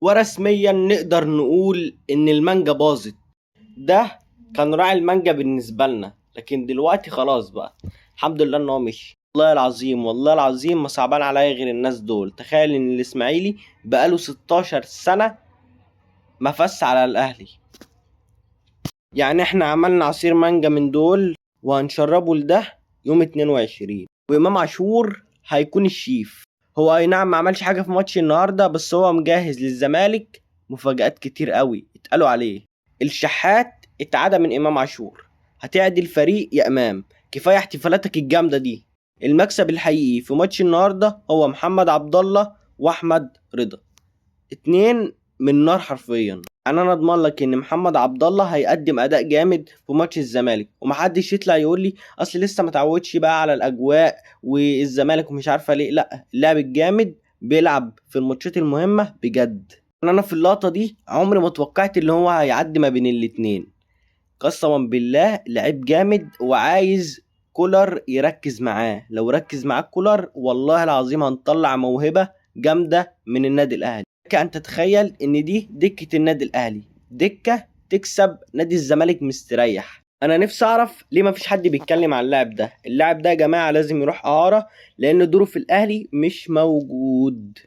ورسميا نقدر نقول ان المانجا باظت. ده كان راعي المانجا بالنسبة لنا، لكن دلوقتي خلاص بقى الحمد لله ان هو مشي. والله العظيم والله العظيم ما صعبان عليا غير الناس دول. تخيل ان الاسماعيلي بقاله 16 سنة ما فاز على الاهلي. يعني احنا عملنا عصير مانجا من دول وهنشربه لده يوم 22، وامام عاشور هيكون الشيف. هو اي نعم ما عملش حاجة في ماتش النهاردة، بس هو مجهز للزمالك مفاجآت كتير قوي اتقالوا عليه. الشحات اتعدى من امام عاشور. هتعدي الفريق يا امام، كفايه احتفالاتك الجامده دي. المكسب الحقيقي في ماتش النهارده هو محمد عبد الله واحمد رضا، اتنين من نار حرفيا. انا اضمن لك ان محمد عبد الله هيقدم اداء جامد في ماتش الزمالك، ومحدش يطلع يقول لي اصل لسه ما تعودش بقى على الاجواء والزمالك ومش عارفه ليه. لا، اللاعب الجامد بيلعب في الماتشات المهمه بجد. انا في اللقطه دي عمري ما توقعت ان هو هيعدي ما بين الاتنين. قسما بالله لعيب جامد، وعايز كولر يركز معاه. لو ركز معاه كولر والله العظيم هنطلع موهبة جامدة من النادي الاهلي. لك ان تتخيل ان دي دكة النادي الاهلي، دكة تكسب نادي الزمالك مستريح. انا نفسي اعرف ليه ما فيش حد بيتكلم عن اللاعب ده. اللاعب ده يا جماعة لازم يروح اعارة، لان دوره في الاهلي مش موجود.